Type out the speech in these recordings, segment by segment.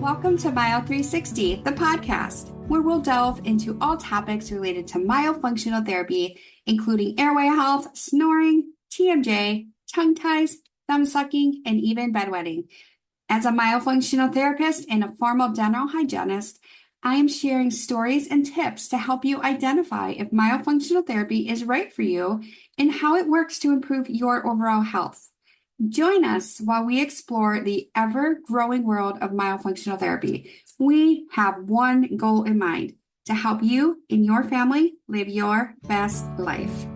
Welcome to Myo360, the podcast, where we'll delve into all topics related to myofunctional therapy, including airway health, snoring, TMJ, tongue ties, thumb sucking, and even bedwetting. As a myofunctional therapist and a formal dental hygienist, I am sharing stories and tips to help you identify if myofunctional therapy is right for you and how it works to improve your overall health. Join us while we explore the ever-growing world of myofunctional therapy. We have one goal in mind: to help you and your family live your best life.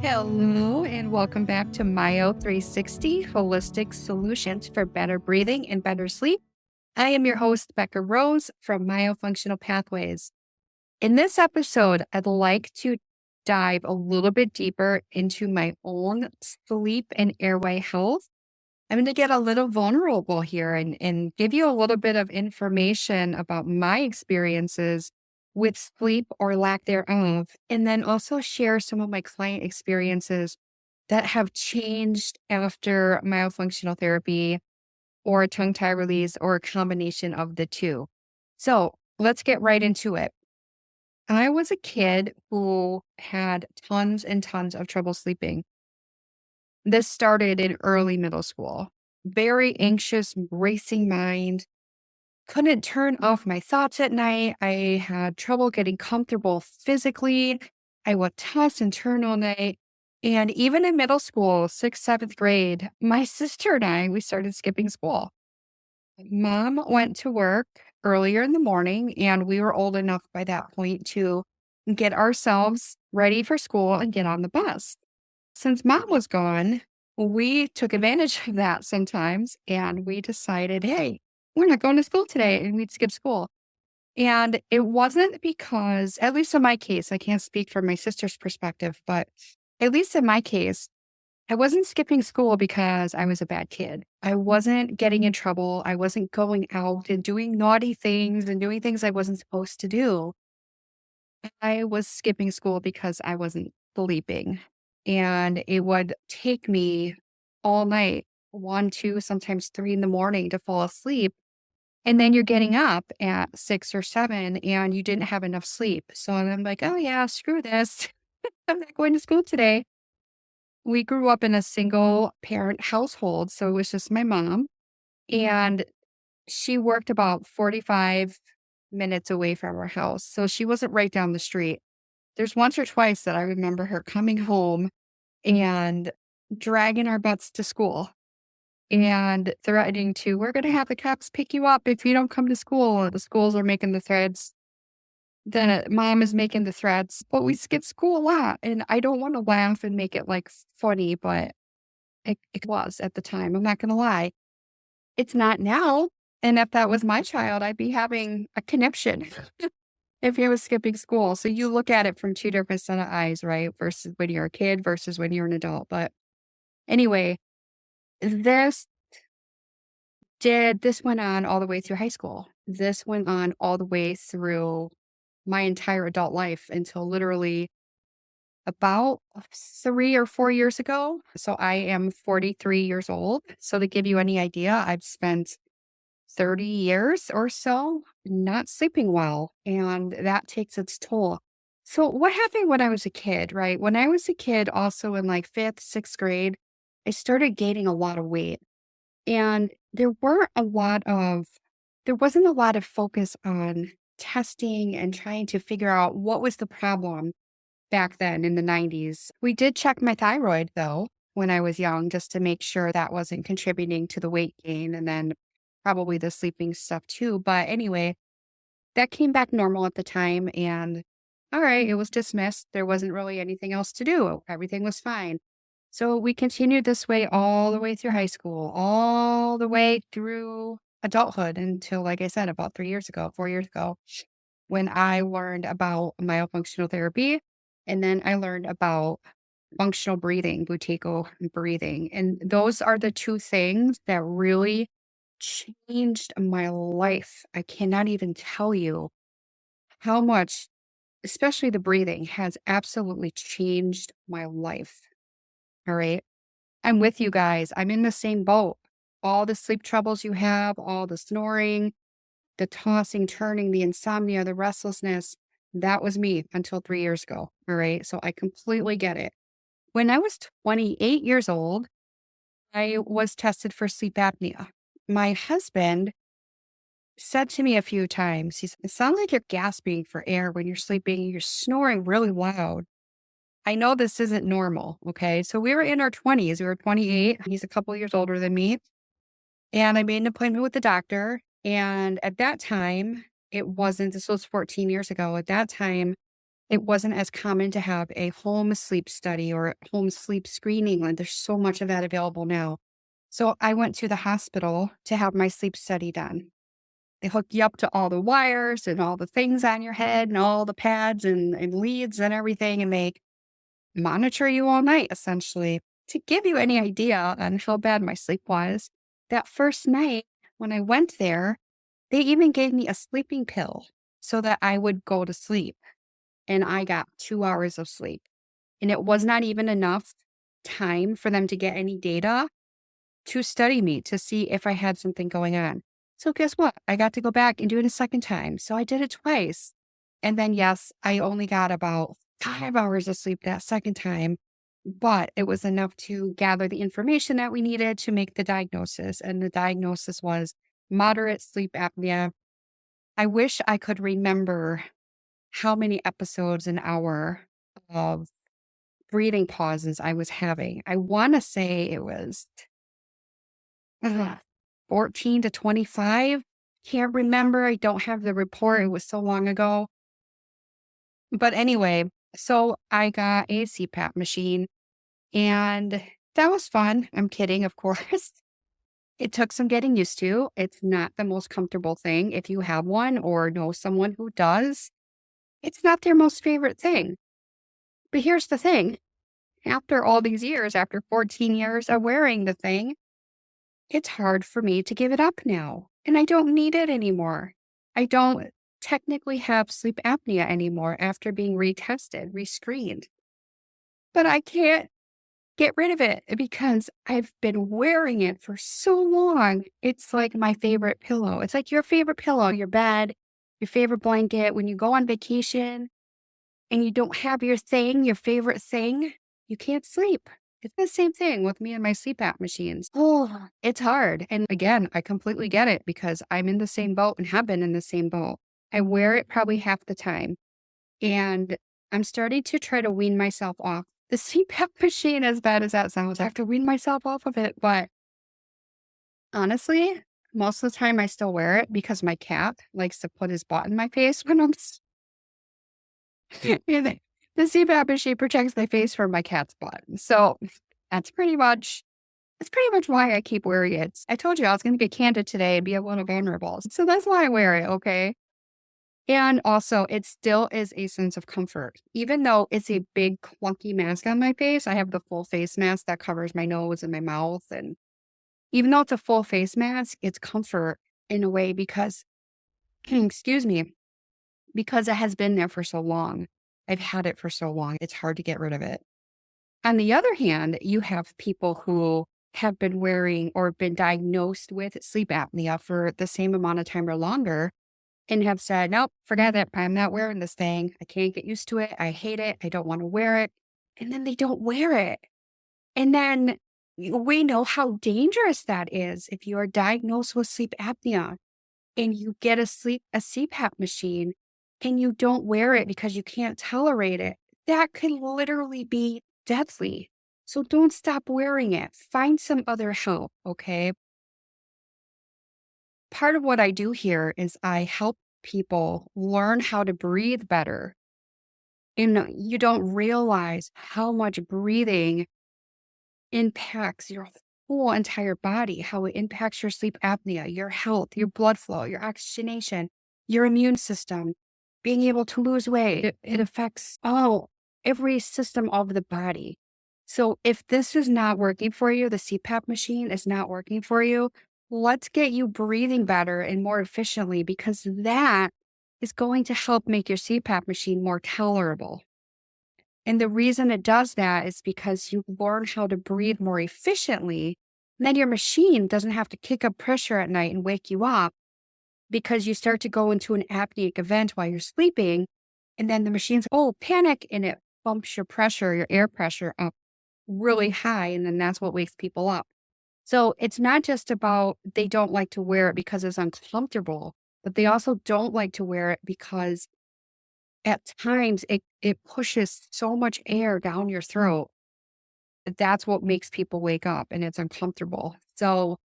Hello, and welcome back to Myo360 Holistic Solutions for Better Breathing and Better Sleep. I am your host, Becca Rose from Myofunctional Pathways. In this episode, I'd like to dive a little bit deeper into my own sleep and airway health. I'm going to get a little vulnerable here and give you a little bit of information about my experiences with sleep or lack thereof, and then also share some of my client experiences that have changed after myofunctional therapy or tongue tie release or a combination of the two. So let's get right into it. I was a kid who had tons and tons of trouble sleeping. This started in early middle school. Very anxious, racing mind. Couldn't turn off my thoughts at night. I had trouble getting comfortable physically. I would toss and turn all night. And even in middle school, sixth, seventh grade, my sister and I, we started skipping school. Mom went to work earlier in the morning, and we were old enough by that point to get ourselves ready for school and get on the bus. Since mom was gone, we took advantage of that sometimes, and we decided, hey, we're not going to school today, and we'd skip school. And it wasn't because, at least in my case, I can't speak from my sister's perspective, but at least in my case, I wasn't skipping school because I was a bad kid. I wasn't getting in trouble. I wasn't going out and doing naughty things and doing things I wasn't supposed to do. I was skipping school because I wasn't sleeping. And it would take me all night, 1, 2, sometimes 3 in the morning to fall asleep. And then you're getting up at 6 or 7 and you didn't have enough sleep. So I'm like, oh yeah, screw this. I'm not going to school today. We grew up in a single parent household. So it was just my mom. And she worked about 45 minutes away from our house. So she wasn't right down the street. There's once or twice that I remember her coming home and dragging our butts to school and threatening to, we're going to have the cops pick you up if you don't come to school. The schools are making the threats. Then mom is making the threats, but we skip school a lot. And I don't want to laugh and make it like funny, but it was at the time. I'm not going to lie. It's not now. And if that was my child, I'd be having a conniption if he was skipping school. So you look at it from two different set of eyes, right? Versus when you're a kid versus when you're an adult. But anyway, this this went on all the way through high school. This went on all the way through my entire adult life until literally about 3 or 4 years ago. So I am 43 years old. So to give you any idea, I've spent 30 years or so not sleeping well, and that takes its toll. So what happened when I was a kid, right? When I was a kid, also in like 5th, 6th grade, I started gaining a lot of weight. And there wasn't a lot of focus on testing and trying to figure out what was the problem back then in the 90s. We did check my thyroid though when I was young just to make sure that wasn't contributing to the weight gain, and then probably the sleeping stuff too. But anyway, that came back normal at the time, and all right, it was dismissed. There wasn't really anything else to do. Everything was fine. So we continued this way all the way through high school, all the way through adulthood until, like I said, about 3 years ago, 4 years ago, when I learned about myofunctional therapy. And then I learned about functional breathing, buteyko breathing. And those are the two things that really changed my life. I cannot even tell you how much, especially the breathing, has absolutely changed my life. All right. I'm with you guys. I'm in the same boat. All the sleep troubles you have, all the snoring, the tossing, turning, the insomnia, the restlessness, that was me until 3 years ago. All right. So I completely get it. When I was 28 years old, I was tested for sleep apnea. My husband said to me a few times, he said, "It sounds like you're gasping for air when you're sleeping. You're snoring really loud. I know this isn't normal." Okay. So we were in our 20s. We were 28. He's a couple years older than me. And I made an appointment with the doctor. And at that time, this was 14 years ago. At that time, it wasn't as common to have a home sleep study or home sleep screening. Like there's so much of that available now. So I went to the hospital to have my sleep study done. They hook you up to all the wires and all the things on your head and all the pads and leads and everything. And they monitor you all night, essentially. To give you any idea on how bad my sleep was, that first night when I went there, they even gave me a sleeping pill so that I would go to sleep. And I got 2 hours of sleep. And it was not even enough time for them to get any data to study me to see if I had something going on. So guess what? I got to go back and do it a second time. So I did it twice. And then, yes, I only got about 5 hours of sleep that second time, but it was enough to gather the information that we needed to make the diagnosis. And the diagnosis was moderate sleep apnea. I wish I could remember how many episodes an hour of breathing pauses I was having. I want to say it was 14 to 25. Can't remember. I don't have the report. It was so long ago. But anyway, so I got a CPAP machine and that was fun. I'm kidding, of course. It took some getting used to. It's not the most comfortable thing. If you have one or know someone who does, it's not their most favorite thing. But here's the thing. After all these years, after 14 years of wearing the thing, it's hard for me to give it up now. And I don't need it anymore. I don't technically have sleep apnea anymore after being retested, rescreened. But I can't get rid of it because I've been wearing it for so long. It's like my favorite pillow. It's like your favorite pillow, your bed, your favorite blanket. When you go on vacation and you don't have your thing, your favorite thing, you can't sleep. It's the same thing with me and my CPAP machines. Oh, it's hard. And again, I completely get it because I'm in the same boat and have been in the same boat. I wear it probably half the time. And I'm starting to try to wean myself off the CPAP machine, as bad as that sounds. I have to wean myself off of it. But honestly, most of the time I still wear it because my cat likes to put his butt in my face when and the CPAP machine protects my face from my cat's butt. So that's pretty much why I keep wearing it. I told you I was going to get candid today and be a little vulnerable. So that's why I wear it. Okay. And also, it still is a sense of comfort. Even though it's a big, clunky mask on my face, I have the full face mask that covers my nose and my mouth. And even though it's a full face mask, it's comfort in a way because, excuse me, because it has been there for so long. I've had it for so long. It's hard to get rid of it. On the other hand, you have people who have been wearing or been diagnosed with sleep apnea for the same amount of time or longer and have said, nope, forget it. I'm not wearing this thing. I can't get used to it. I hate it. I don't want to wear it. And then they don't wear it. And then we know how dangerous that is if you are diagnosed with sleep apnea and you get a CPAP machine and you don't wear it because you can't tolerate it. That could literally be deadly. So don't stop wearing it. Find some other help, okay? Part of what I do here is I help people learn how to breathe better. And you don't realize how much breathing impacts your whole entire body, how it impacts your sleep apnea, your health, your blood flow, your oxygenation, your immune system, being able to lose weight. It affects every system of the body. So if this is not working for you, the CPAP machine is not working for you, let's get you breathing better and more efficiently because that is going to help make your CPAP machine more tolerable. And the reason it does that is because you learn how to breathe more efficiently. Then your machine doesn't have to kick up pressure at night and wake you up because you start to go into an apneic event while you're sleeping. And then the machine's, panic. And it bumps your pressure, your air pressure up really high. And then that's what wakes people up. So it's not just about they don't like to wear it because it's uncomfortable, but they also don't like to wear it because at times it pushes so much air down your throat. That's what makes people wake up and it's uncomfortable. So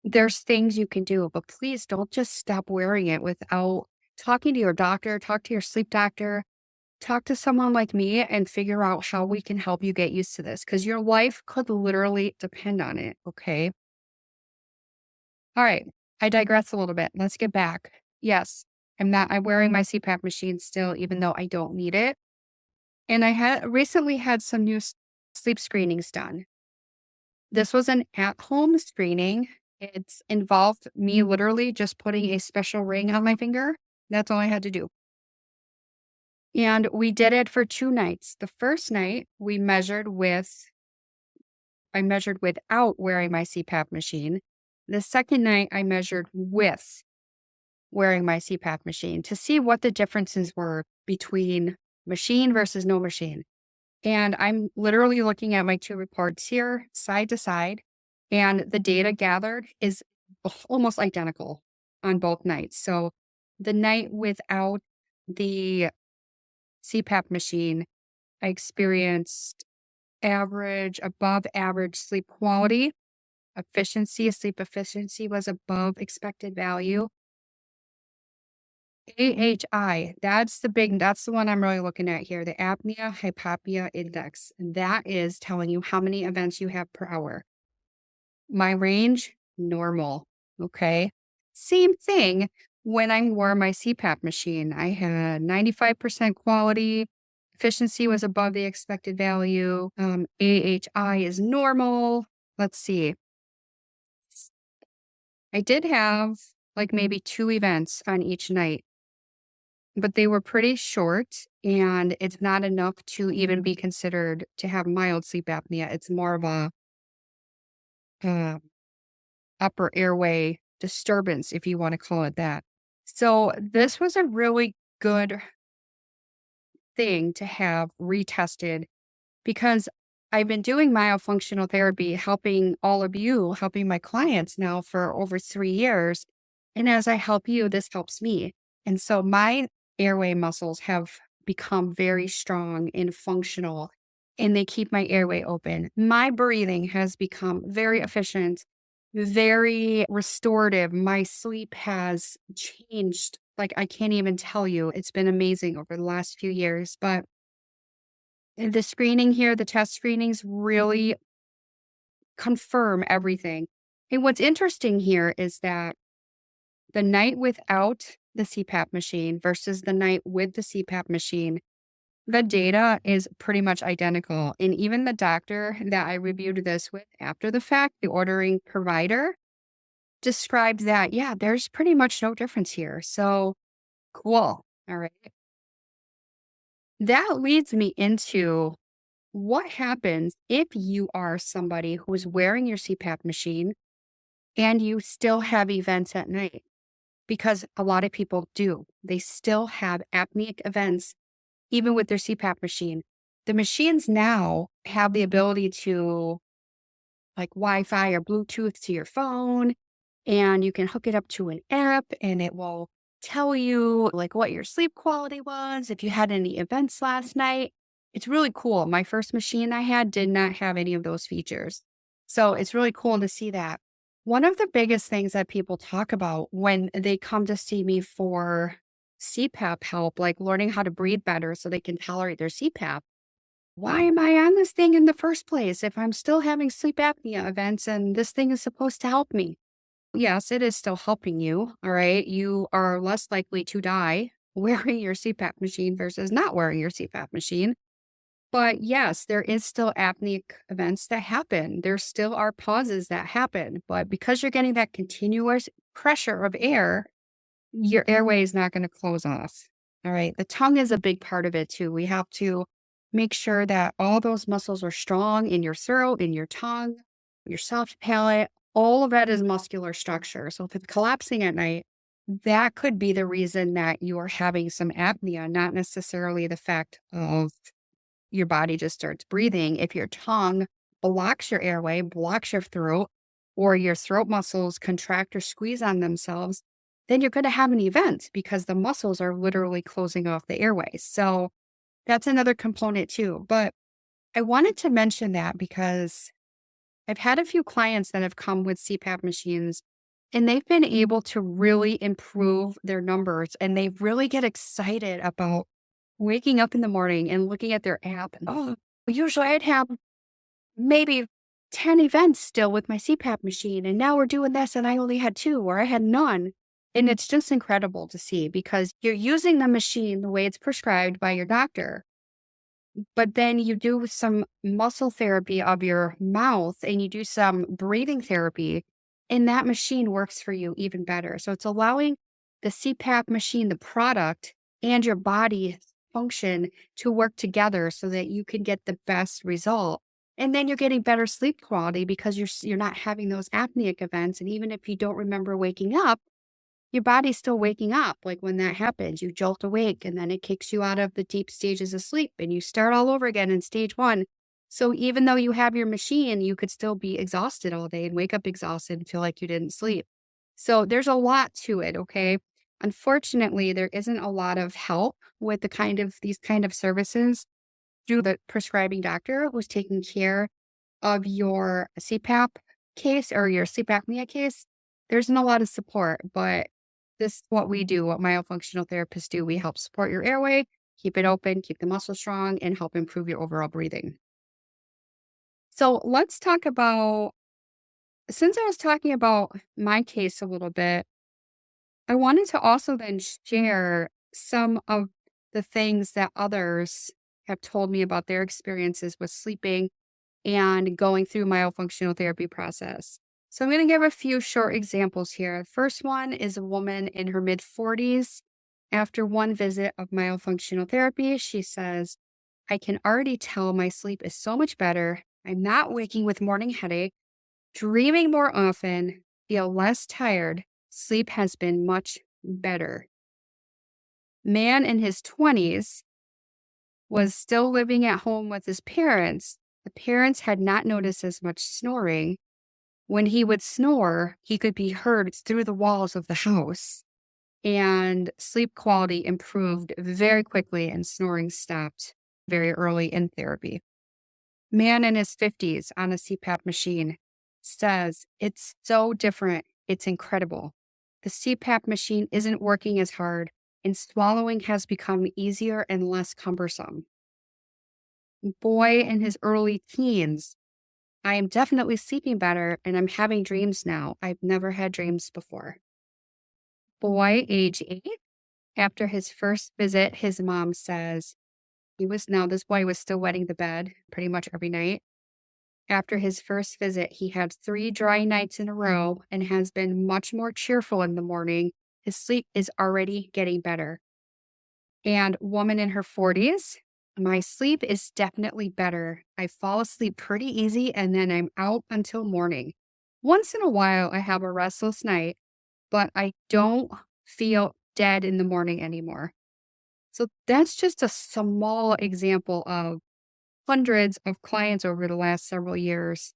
there's things you can do, but please don't just stop wearing it without talking to your doctor, talk to your sleep doctor, talk to someone like me and figure out how we can help you get used to this because your life could literally depend on it. Okay. All right. I digress a little bit. Let's get back. Yes, I'm wearing my CPAP machine still, even though I don't need it. And I had recently had some new sleep screenings done. This was an at-home screening. It's involved me literally just putting a special ring on my finger. That's all I had to do. And we did it for 2 nights. The first night I measured without wearing my CPAP machine. The second night I measured with wearing my CPAP machine to see what the differences were between machine versus no machine. And I'm literally looking at my 2 reports here, side to side, and the data gathered is almost identical on both nights. So the night without the CPAP machine, I experienced above average sleep quality. Sleep efficiency was above expected value. AHI, that's the one I'm really looking at here, the apnea hypopnea index. That is telling you how many events you have per hour. My range, normal. Okay. Same thing when I wore my CPAP machine. I had 95% quality. Efficiency was above the expected value. AHI is normal. Let's see. I did have like maybe 2 events on each night, but they were pretty short and it's not enough to even be considered to have mild sleep apnea. It's more of a uh, upper airway disturbance, if you want to call it that. So this was a really good thing to have retested because I've been doing myofunctional therapy, helping my clients now for over 3 years. And as I help you, this helps me. And so my airway muscles have become very strong and functional, and they keep my airway open. My breathing has become very efficient, very restorative. My sleep has changed. Like I can't even tell you. It's been amazing over the last few years. But the screening here, the test screenings really confirm everything. And what's interesting here is that the night without the CPAP machine versus the night with the CPAP machine, the data is pretty much identical. And even the doctor that I reviewed this with after the fact, the ordering provider, described that, yeah, there's pretty much no difference here. So cool. All right. That leads me into what happens if you are somebody who is wearing your CPAP machine and you still have events at night? Because a lot of people do. They still have apneic events, even with their CPAP machine. The machines now have the ability to like Wi-Fi or Bluetooth to your phone, and you can hook it up to an app and it will tell you like what your sleep quality was, if you had any events last night. It's really cool. My first machine I had did not have any of those features. So it's really cool to see that. One of the biggest things that people talk about when they come to see me for CPAP help, like learning how to breathe better so they can tolerate their CPAP. Why am I on this thing in the first place if I'm still having sleep apnea events and this thing is supposed to help me? Yes, it is still helping you. All right. You are less likely to die wearing your CPAP machine versus not wearing your CPAP machine. But yes, there is still apneic events that happen. There still are pauses that happen. But because you're getting that continuous pressure of air, your airway is not going to close off. All right. The tongue is a big part of it too. We have to make sure that all those muscles are strong in your throat, in your tongue, your soft palate. All of that is muscular structure. So if it's collapsing at night, that could be the reason that you're having some apnea, not necessarily the fact of your body just starts breathing. If your tongue blocks your airway, blocks your throat, or your throat muscles contract or squeeze on themselves, then you're going to have an event because the muscles are literally closing off the airway. So that's another component too. But I wanted to mention that because I've had a few clients that have come with CPAP machines and they've been able to really improve their numbers and they really get excited about waking up in the morning and looking at their app and, oh, usually I'd have maybe 10 events still with my CPAP machine. And now we're doing this and I only had two or I had none. And it's just incredible to see because you're using the machine the way it's prescribed by your doctor. But then you do some muscle therapy of your mouth and you do some breathing therapy, and that machine works for you even better. So it's allowing the CPAP machine, the product, and your body function to work together so that you can get the best result. And then you're getting better sleep quality because you're not having those apneic events. And even if you don't remember waking up, your body's still waking up. Like when that happens, you jolt awake and then it kicks you out of the deep stages of sleep and you start all over again in stage one. So even though you have your machine, you could still be exhausted all day and wake up exhausted and feel like you didn't sleep. So there's a lot to it. Okay. Unfortunately, there isn't a lot of help with these kind of services through the prescribing doctor who's taking care of your CPAP case or your sleep apnea case. There isn't a lot of support, but this is what we do, what myofunctional therapists do. We help support your airway, keep it open, keep the muscle strong, and help improve your overall breathing. So let's talk about, since I was talking about my case a little bit, I wanted to also then share some of the things that others have told me about their experiences with sleeping and going through myofunctional therapy process. So I'm going to give a few short examples here. First one is a woman in her mid 40s. After one visit of myofunctional therapy, she says, I can already tell my sleep is so much better. I'm not waking with morning headache, dreaming more often, feel less tired. Sleep has been much better. Man in his 20s was still living at home with his parents. The parents had not noticed as much snoring. When he would snore, he could be heard through the walls of the house, and sleep quality improved very quickly, and snoring stopped very early in therapy. Man in his 50s on a CPAP machine says, it's so different. It's incredible. The CPAP machine isn't working as hard, and swallowing has become easier and less cumbersome. Boy in his early teens, I am definitely sleeping better and I'm having dreams now. I've never had dreams before. Boy, age 8, after his first visit, his mom says this boy was still wetting the bed pretty much every night. After his first visit, he had 3 dry nights in a row and has been much more cheerful in the morning. His sleep is already getting better. And woman in her 40s, my sleep is definitely better. I fall asleep pretty easy and then I'm out until morning. Once in a while, I have a restless night, but I don't feel dead in the morning anymore. So that's just a small example of hundreds of clients over the last several years.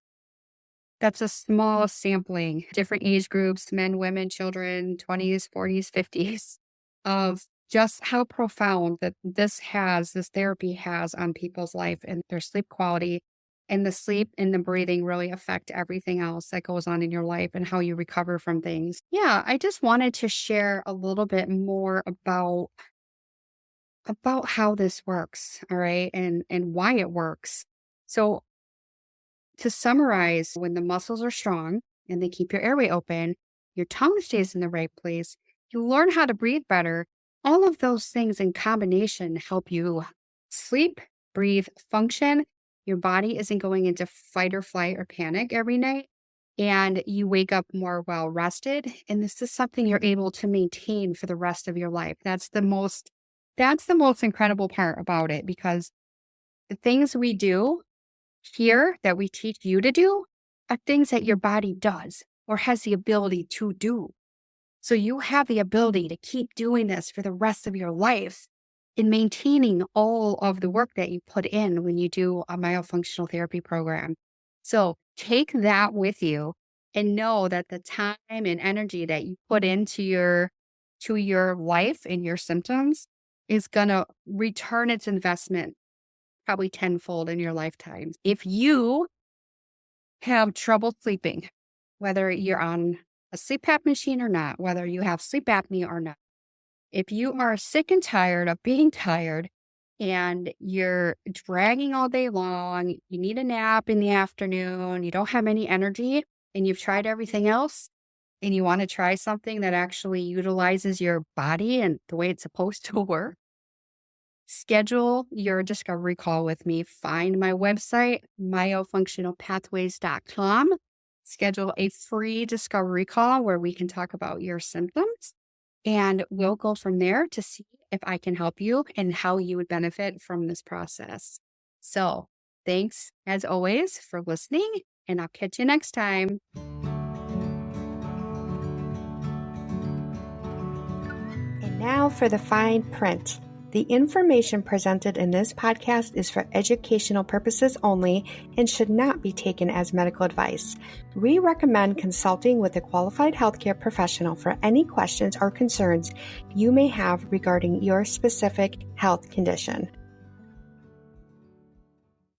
That's a small sampling, different age groups, men, women, children, 20s, 40s, 50s, of just how profound that this therapy has on people's life and their sleep quality. And the sleep and the breathing really affect everything else that goes on in your life and how you recover from things. Yeah, I just wanted to share a little bit more about how this works, all right, and why it works. So to summarize, when the muscles are strong and they keep your airway open, your tongue stays in the right place, you learn how to breathe better. All of those things in combination help you sleep, breathe, function. Your body isn't going into fight or flight or panic every night. And you wake up more well rested. And this is something you're able to maintain for the rest of your life. That's the most incredible part about it because The things we do here that we teach you to do are things that your body does or has the ability to do. So you have the ability to keep doing this for the rest of your life in maintaining all of the work that you put in when you do a myofunctional therapy program. So take that with you and know that the time and energy that you put into your life and your symptoms is going to return its investment probably tenfold in your lifetime. If you have trouble sleeping, whether you're on a CPAP machine or not, whether you have sleep apnea or not, if you are sick and tired of being tired and you're dragging all day long, you need a nap in the afternoon, you don't have any energy, and you've tried everything else, and you want to try something that actually utilizes your body and the way it's supposed to work, schedule your discovery call with me. Find my website, myofunctionalpathways.com. Schedule a free discovery call where we can talk about your symptoms. And we'll go from there to see if I can help you and how you would benefit from this process. So thanks, as always, for listening, and I'll catch you next time. And now for the fine print. The information presented in this podcast is for educational purposes only and should not be taken as medical advice. We recommend consulting with a qualified healthcare professional for any questions or concerns you may have regarding your specific health condition.